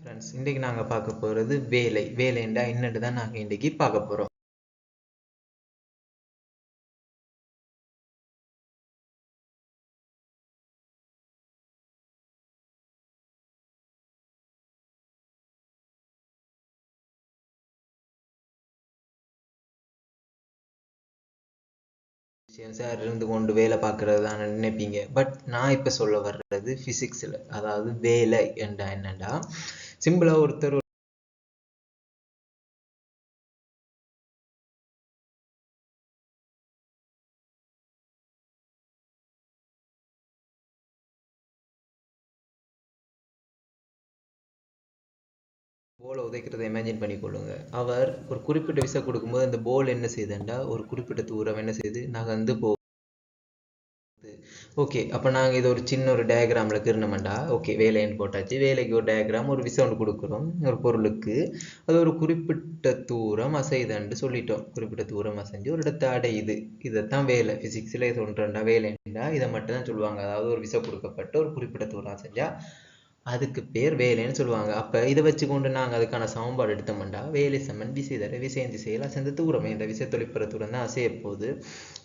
Friends, இன்றைக்கி நாங்கள் பார்க்க போகிறது வேலைண்டா என்னட்டு தான் நாங்கள் இன்றைக்கி பார்க்க போகிறோம். சார் இருந்து கொண்டு வேலை பார்க்குறது தான் நினைப்பீங்க. பட் நான் இப்போ சொல்ல வர்றது ஃபிசிக்ஸில், அதாவது வேலை என்றா என்னண்டா சிம்பிளாக ஒருத்தர் போலை உதைக்கிறத இமேஜின் பண்ணிக்கொள்ளுங்க. அவர் ஒரு குறிப்பிட்ட விசை கொடுக்கும்போது அந்த போல் என்ன செய்யுதுண்டா ஒரு குறிப்பிட்ட தூரம் என்ன செய்யுது நகர்ந்து போகுது. ஓகே, அப்போ நாங்கள் இதை ஒரு சின்ன ஒரு டயக்ராமில் கிருணமெண்டா ஓகே வேலைன்னு போட்டாச்சு. வேலைக்கு ஒரு டயக்ராம் ஒரு விசை ஒன்று கொடுக்குறோம் ஒரு பொருளுக்கு. அது ஒரு குறிப்பிட்ட தூரம் அசைதுன்னு சொல்லிட்டோம். குறிப்பிட்ட தூரம் அசைஞ்சு ஒரு இடத்தை அடையுது. இதைத்தான் வேலை. ஃபிசிக்ஸில் இது ஒன்றுண்டா வேலைண்டா இதை மட்டும் தான் சொல்லுவாங்க. அதாவது ஒரு விசை கொடுக்கப்பட்டு ஒரு குறிப்பிட்ட தூரம் அசைஞ்சா அதுக்கு பேர் வேலைன்னு சொல்லுவாங்க. அப்போ இதை வச்சு கொண்டு நாங்கள் அதுக்கான சமன்பாடு எடுத்தோம்டா வேலை சமன் விசை தர விசையின் திசையில் அசைந்த தூரம் இந்த விசை தொழிற்புற தூரம் தான் அசைய போகுது.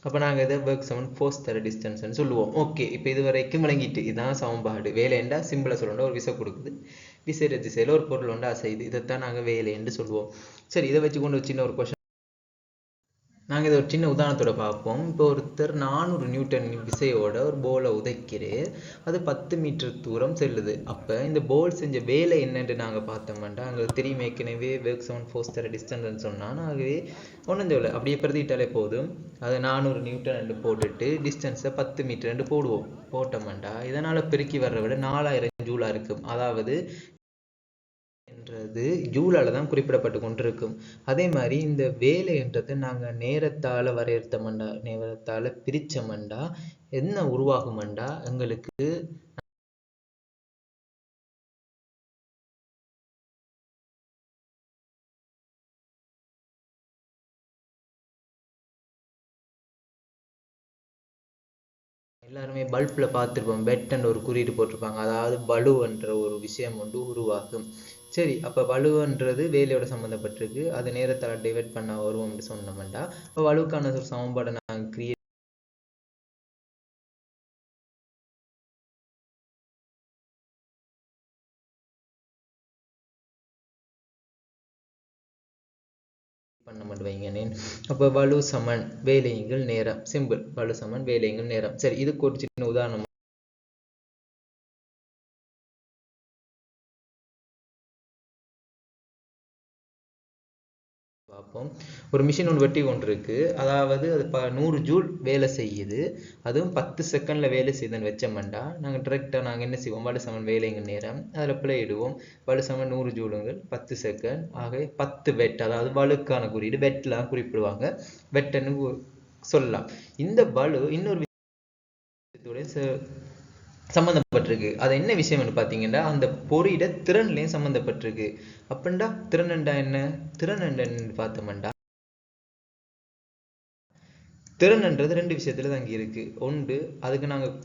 அப்போ நாங்கள் இதை ஒர்க் சமன் ஃபோர்ஸ் தர டிஸ்டன்ஸ்ன்னு சொல்லுவோம். ஓகே, இப்போ இது வரைக்கும் விளங்கிட்டு இதுதான் சமன்பாடு. வேலைண்டா சிம்பிளாக சொல்லணும்னா ஒரு விசை கொடுக்குது, விசை திசையில் ஒரு பொருள் ஒன்று அசையுது. இதைத்தான் நாங்கள் வேலைன்னு சொல்லுவோம். சரி, இதை வச்சு கொண்டு சின்ன ஒரு கொஸ்டின் நாங்கள் இதை ஒரு சின்ன உதாரணத்தோட பார்ப்போம். இப்போ ஒருத்தர் 400 நியூட்டன் விசையோட ஒரு போலை உதைக்கிறேன். அது 10 மீட்டர் தூரம் செல்லுது. அப்போ இந்த போல் செஞ்ச வேலை என்னென்று நாங்கள் பார்த்தோம்னா அங்கே தெரியும் ஏற்கனவே ஒர்க் சமன் ஃபோர்ஸ் தர டிஸ்டன்ஸ்ன்னு சொன்னால் ஆகவே ஒன்றும் தேவையில்லை, அப்படியே பிரதிட்டாலே போதும். அதை 400 நியூட்டன் போட்டுட்டு டிஸ்டன்ஸை 10 மீட்டர் போடுவோம். போட்டோம்டா இதனால் பெருக்கி வர்ற விட 4000 ஜூலாக இருக்கும். அதாவது என்றது ஜூலால தான் குறிப்பிடப்பட்டு கொண்டிருக்கும். அதே மாதிரி இந்த வேலை என்றது நாங்கள் நேரத்தால் வரையறுத்தோம்டா நேரத்தால் பிரித்தோம்டா என்ன உருவாகும்டா எங்களுக்கு எல்லாருமே பல்பில் பார்த்துருப்போம். வெட்ன்ற ஒரு குறியீடு போட்டிருப்பாங்க. அதாவது பலுன்ற ஒரு விஷயம் ஒன்று உருவாகும். சரி, அப்போ வலுன்றது வேலையோட சம்மந்தப்பட்டிருக்கு. அது நேரத்தால் டிவைட் பண்ண வரும் அப்படின்னு சொன்னோம்டா இப்போ வலுக்கான ஒரு சமன்பாடை நாங்கள் கிரியேட் பண்ண மாட்டேங்க. அப்போ வலு சமன் வேலைங்கள் நேரம். சிம்பிள், வலு சமன் வேலைங்கள் நேரம். சரி, இதுக்கு ஒரு சின்ன உதாரணம் பார்ப்போம். ஒரு மிஷின் ஒன்று வெட்டி கொண்டிருக்கு. அதாவது அது 100 ஜூல் வேலை செய்யுது. அதுவும் 10 செகண்டில் வேலை செய்யுதுன்னு வச்சோம்டா நாங்கள் என்ன செய்வோம், வலு சமன் வேலைங்க நேரம் அதில் பிழை இடுவோம். வலு சமன் 100 ஜூலுங்கள் 10 செகண்ட் ஆகவே 10 வெட், அதாவது வலுக்கான குறியீடு வெட்லாம் குறிப்பிடுவாங்க. வெட்டுன்னு சொல்லலாம். இந்த வலு இன்னொரு சம்மந்தப்பட்டிருக்கு. அது என்ன விஷயம்னு பார்த்தீங்கன்னா அந்த பொறியிட திறன்லையும் சம்மந்தப்பட்டிருக்கு. அப்படின்டா திறனண்டா என்ன? திறனண்டன்னு பார்த்தோம்டா திறன்ன்றது 2 விஷயத்துல தங்கி இருக்கு. ஒன்று, அதுக்கு நாங்கள்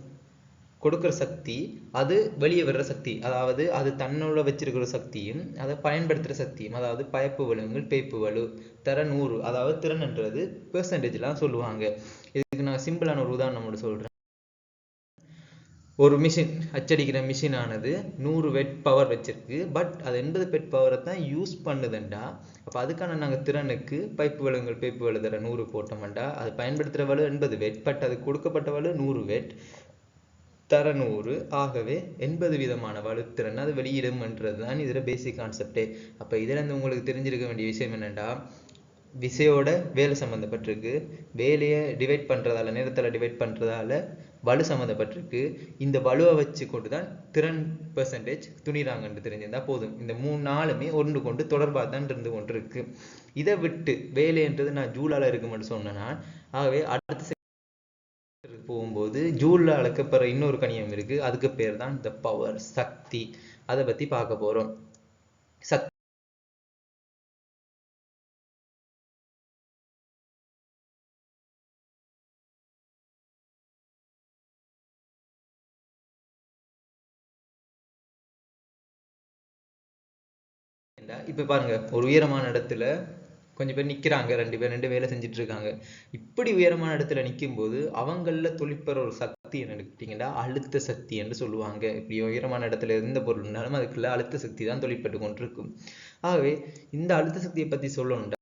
கொடுக்குற சக்தி, அது வெளியே வர்ற சக்தி. அதாவது அது தன்னோட வச்சிருக்கிற சக்தியும் அதை பயன்படுத்துகிற சக்தியும். அதாவது பயப்பு வலுங்கள் பேய்ப்பு வலு தர 100. அதாவது திறன்ன்றது பெர்சன்டேஜ்லாம் சொல்லுவாங்க. இதுக்கு நான் சிம்பிளான ஒரு உதாரணம் மட்டும் சொல்கிறேன். ஒரு மிஷின் அச்சடிக்கிற மிஷின் ஆனது 100 வெட் பவர் வச்சிருக்கு. பட் அது 80 பெட் பவரை தான் யூஸ் பண்ணுதுண்டா. அப்போ அதுக்கான நாங்கள் திறனுக்கு பைப்பு வலுங்கள் பைப்பு வலு தர 100 போட்டோம்டா அது பயன்படுத்துகிற வலு 80 வெட். பட் அது கொடுக்கப்பட்ட வலு 100 வெட் தர 100. ஆகவே 80 விதமான வலுத்திறன் அது வெளியிடும்ன்றது தான் இதில் பேசிக் கான்செப்டே. அப்போ இதில் இருந்து உங்களுக்கு தெரிஞ்சிருக்க வேண்டிய விஷயம் என்னென்னா விசையோட வேலை சம்மந்தப்பட்டிருக்கு. வேலையை டிவைட் பண்ணுறதால நேரத்தில் டிவைட் பண்ணுறதால வலு சம்மந்தப்பட்டிருக்கு. இந்த வலுவை வச்சு கொண்டு தான் திறன் பெர்சன்டேஜ் துணிறாங்கன்னு தெரிஞ்சிருந்தா போதும். இந்த 3 ஒன்று கொண்டு தொடர்பாக தான் இருந்து கொண்டு இருக்கு. இதை விட்டு வேலைன்றது நான் ஜூலால் இருக்க மட்டும் சொன்னேன்னா ஆகவே அடுத்த போகும்போது ஜூலில் அளக்கப்படுற இன்னொரு கணியம் இருக்கு. அதுக்கு பேர் தான் இந்த பவர், சக்தி. அதை பற்றி பார்க்க போகிறோம். சக்தி இப்ப பாருங்க, ஒரு உயரமான இடத்துல கொஞ்சம் பேர் நிக்கிறாங்க, 2 வேலை செஞ்சுட்டு இருக்காங்க. இப்படி உயரமான இடத்துல நிற்கும் போது அவங்கள தொழிற்பெற ஒரு சக்தி என்னன்னு கேட்டீங்கன்னா அழுத்த சக்தி என்று சொல்லுவாங்க. இப்படி உயரமான இடத்துல எந்த பொருள் இருந்தாலும் அதுக்குள்ள அழுத்த சக்தி தான் தொழிற்பட்டு கொண்டிருக்கும். ஆகவே இந்த அழுத்த சக்தியை பத்தி சொல்லணும்டா,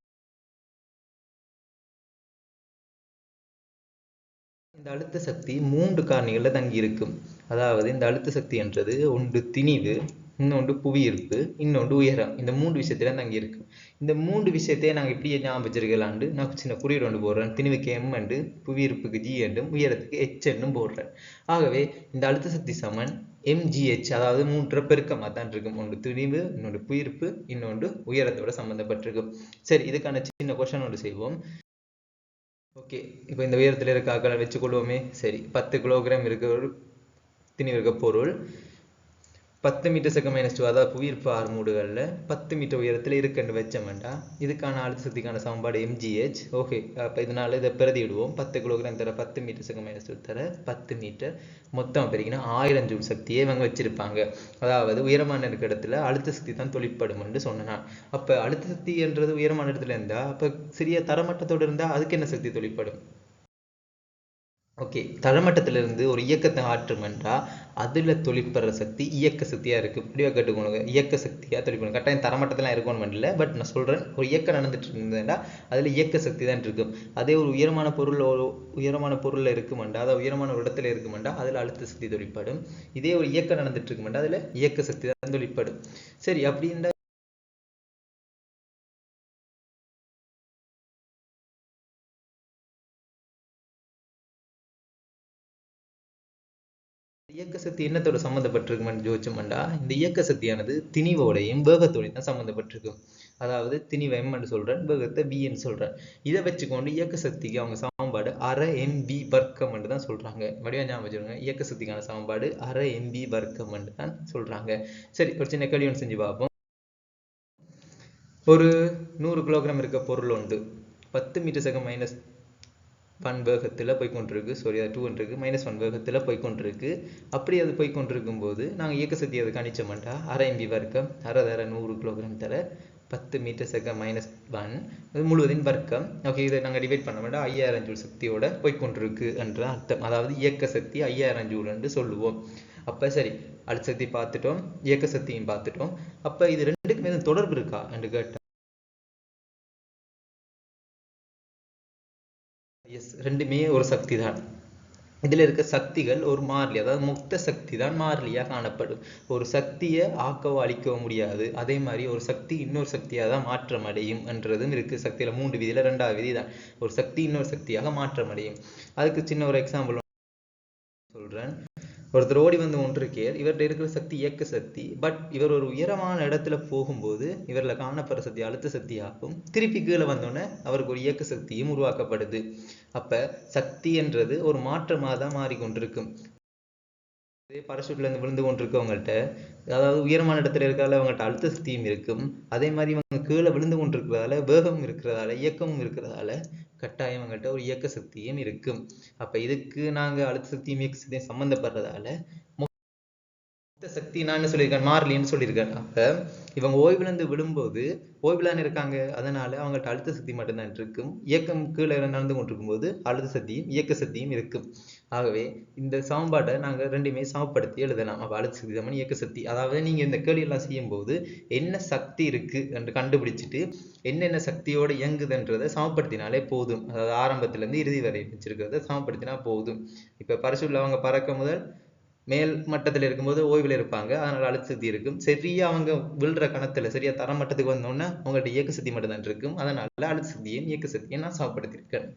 இந்த அழுத்த சக்தி 3 காரணிகள்ல தங்கி இருக்கும். அதாவது இந்த அழுத்த சக்தி என்றது ஒன்று திணிவு, இன்னொன்று புவியீர்ப்பு, இன்னொன்று உயரம். இந்த 3 விஷயத்துல தங்கி இருக்கு. இந்த 3 விஷயத்தையே நாங்க இப்படியே ஞாபகம் வச்சிருக்கலாண்டு நான் சின்ன குறியீடு ஒன்று போடுறேன். திணிவுக்கு M என்று, புவியீர்ப்புக்கு G என்றும், உயரத்துக்கு H என்றும் போடுறேன். ஆகவே இந்த அழுத்த சக்தி சமன் mgh, அதாவது 3 பெருக்கமா தான் இருக்கும். ஒன்று திணிவு, இன்னொன்று புவியீர்ப்பு, இன்னொன்று உயரத்தோட சம்பந்தப்பட்டிருக்கும். சரி, இதுக்கான சின்ன கொஸ்டின் ஒன்று செய்வோம். ஓகே, இப்போ இந்த உயரத்துல இருக்க ஆக்களை வச்சுக்கொள்வோமே. சரி, 10 கிலோகிராம் இருக்க ஒரு திணிவு இருக்க பொருள் 10 மீட்டர் செகண்ட் -2, அதாவது புவியீர்ப்பு 6 மூடுகள்ல 10 மீட்டர் உயரத்துல இருக்குன்னு வச்சோம்டா இதுக்கான அழுத்த சக்திக்கான சமன்பாடு mgh. ஓகே, அப்ப இதனால இதை பிரதியிடுவோம். 10 கிலோகிராம் தர 10 மீட்டர் செகண்ட் -2 தர 10 மீட்டர், மொத்தம் பெருகினா 1000 ஜூல் சக்தியை இவங்க வச்சிருப்பாங்க. அதாவது உயரமான இருக்க இடத்துல அழுத்த சக்தி தான் தொழிற்படும் என்று சொன்னா. அப்ப அழுத்த சக்தி என்றது உயரமான இடத்துல இருந்தா, அப்ப சிறிய தரமட்டத்தோடு இருந்தா அதுக்கு என்ன சக்தி தொழிற்படும்? ஓகே, தரமட்டத்திலிருந்து ஒரு இயக்கத்தை ஆற்றும் என்றா அதுல தொழிற்படுற சக்தி இயக்க சக்தியா இருக்கு. இப்படியா கேட்டுக்கோங்க, இயக்க சக்தியா தொழிற்படும். கட்டாயம் தரமட்டத்திலாம் இருக்கணும் இல்லை, பட் நான் சொல்றேன், ஒரு இயக்கம் நடந்துட்டு இருந்ததுன்னா அதுல இயக்க சக்தி தான் இருக்கும். அதே ஒரு உயரமான பொருள்ல இருக்குமெண்டா, அதாவது உயரமான ஒரு இடத்துல இருக்குமெண்டா அதுல அழுத்த சக்தி தொழிற்படும். இதே ஒரு இயக்கம் நடந்துட்டு இருக்குமெண்டா அதுல இயக்க சக்தி தான் தொழிற்படும். சரி, அப்படின்னா இயக்க சக்தி என்னத்தோட சம்மந்தப்பட்டிருக்குமென்னு யோசிச்சோம்டா, இந்த இயக்க சக்தியானது திணிவோடையும் வேகத்தோடையும் தான் சம்மந்தப்பட்டிருக்கும். அதாவது திணிவை M என்று சொல்றேன், வேகத்தை V என்று சொல்றேன். இதை வச்சுக்கொண்டு இயக்க சக்திக்கு அவங்க சமன்பாடு அரை mv வர்க்கம் என்று தான் சொல்றாங்க. வடிவா ஞாபகம் வச்சுக்கோங்க, இயக்க சக்திக்கான சமன்பாடு அரை mv வர்க்கம் என்று தான் சொல்றாங்க. சரி, ஒரு சின்ன கேள்வி ஒன்று செஞ்சு பார்ப்போம். ஒரு 100 கிலோகிராம் இருக்க பொருள் உண்டு 10 மீட்டர் செகண்ட் -1 வேகத்துல போய்கொண்டிருக்கு. சாரி, அது 2 இருக்கு, -1 வேகத்துல போய்கொண்டிருக்கு. அப்படி அது போய்கொண்டிருக்கும் போது நாங்க இயக்க சக்தி அதை கணிச்சோம்டா அரை mv வர்க்கம், அரை தர 100 கிலோகிராம் தர 10 மீட்டர் செகண்ட் -1, அது முழுவதின் வர்க்கம். ஓகே, இதை நாங்கள் டிவைட் பண்ண வேண்டாம், 5000 ஜூல் சக்தியோட போய்கொண்டிருக்கு என்ற அர்த்தம். அதாவது இயக்க சக்தி 5000 ஜூல் என்று சொல்லுவோம். அப்ப சரி, அழுத்த சக்தி பார்த்துட்டோம், இயக்க சக்தியும் பார்த்துட்டோம். அப்ப இது ரெண்டுக்கும் எதுவும் தொடர்பு இருக்கா என்று கேட்டோம். எஸ், ரெண்டுமே ஒரு சக்தி தான். இதுல இருக்க சக்திகள் ஒரு மாறிலி, அதாவது மொத்த சக்தி தான் மாறிலியா காணப்படும். ஒரு சக்தியை ஆக்கவோ அழிக்கவோ முடியாது. அதே மாதிரி ஒரு சக்தி இன்னொரு சக்தியாக தான் மாற்றம் அடையும் என்றதும் இருக்கு. சக்தியில 3 விதியில 2வது விதி தான், ஒரு சக்தி இன்னொரு சக்தியாக மாற்றம் அடையும். அதுக்கு சின்ன ஒரு எக்ஸாம்பிள் சொல்றேன். ஒருத்தர் ஓடி வந்து ஒன்றிருக்கார், இவர்கிட்ட இருக்கிற சக்தி இயக்க சக்தி. பட் இவர் ஒரு உயரமான இடத்துல போகும்போது இவர்ல காணப்படுற சக்தி அழுத்த சக்தியாகும். திருப்பி கீழே வந்தோடனே அவருக்கு ஒரு இயக்க சக்தியும் உருவாக்கப்படுது. அப்ப சக்தி என்றது ஒரு மாற்றமாக தான் மாறிக்கொண்டிருக்கும். பரஷூட்ல இருந்து விழுந்து கொண்டிருக்கவங்கள்ட்ட, அதாவது உயரமான இடத்துல இருக்கிறதால அவங்கள்ட்ட அழுத்த சக்தியும் இருக்கும். அதே மாதிரி இவங்க கீழே விழுந்து கொண்டிருக்கிறதால வேகமும் இருக்கிறதால இயக்கமும் இருக்கிறதால கட்டாயம் அவங்கள்ட்ட ஒரு இயக்க சக்தியும் இருக்கும். அப்ப இதுக்கு நாங்க அழுத்த சக்தியும் இயக்க சக்தியும் சம்பந்தப்படுறதால சக்தி நான் என்ன சொல்லியிருக்கேன், மாறிலின்னு சொல்லியிருக்கேன். அப்ப இவங்க ஓய்விழந்து விழும்போது ஓய்விலான்னு இருக்காங்க, அதனால அவங்கள்ட்ட அழுத்த சக்தி மட்டும்தான் இருக்கும். இயக்கம் கீழே நடந்து கொண்டிருக்கும் போது அழுத்த சக்தியும் இயக்க சக்தியும் இருக்கும். ஆகவே இந்த சமன்பாட்டை நாங்க ரெண்டுமே சமப்படுத்தி எழுதலாம். அப்ப அழுத்த சக்தி சமன் இயக்க சக்தி. அதாவது நீங்க இந்த கேள்வி எல்லாம் செய்யும் போது என்ன சக்தி இருக்கு என்று கண்டுபிடிச்சிட்டு என்னென்ன சக்தியோட இயங்குதுன்றதை சமப்படுத்தினாலே போதும். அதாவது ஆரம்பத்துல இருந்து இறுதி வரை வச்சிருக்கிறத சமப்படுத்தினா போதும். இப்ப பரிசுல அவங்க பறக்க முதல் மேல் மட்டத்துல இருக்கும்போது ஓய்வுல இருப்பாங்க, அதனால அழுத்த சக்தி இருக்கும். சரியா அவங்க விழுற கணத்துல சரியா தரமட்டத்துக்கு வந்தோடனே அவங்கள்ட்ட இயக்க சக்தி மட்டும் தான் இருக்கும். அதனால அழுத்த சக்தியும் இயக்க சக்தியும் நான் சமப்படுத்தியிருக்கேன்.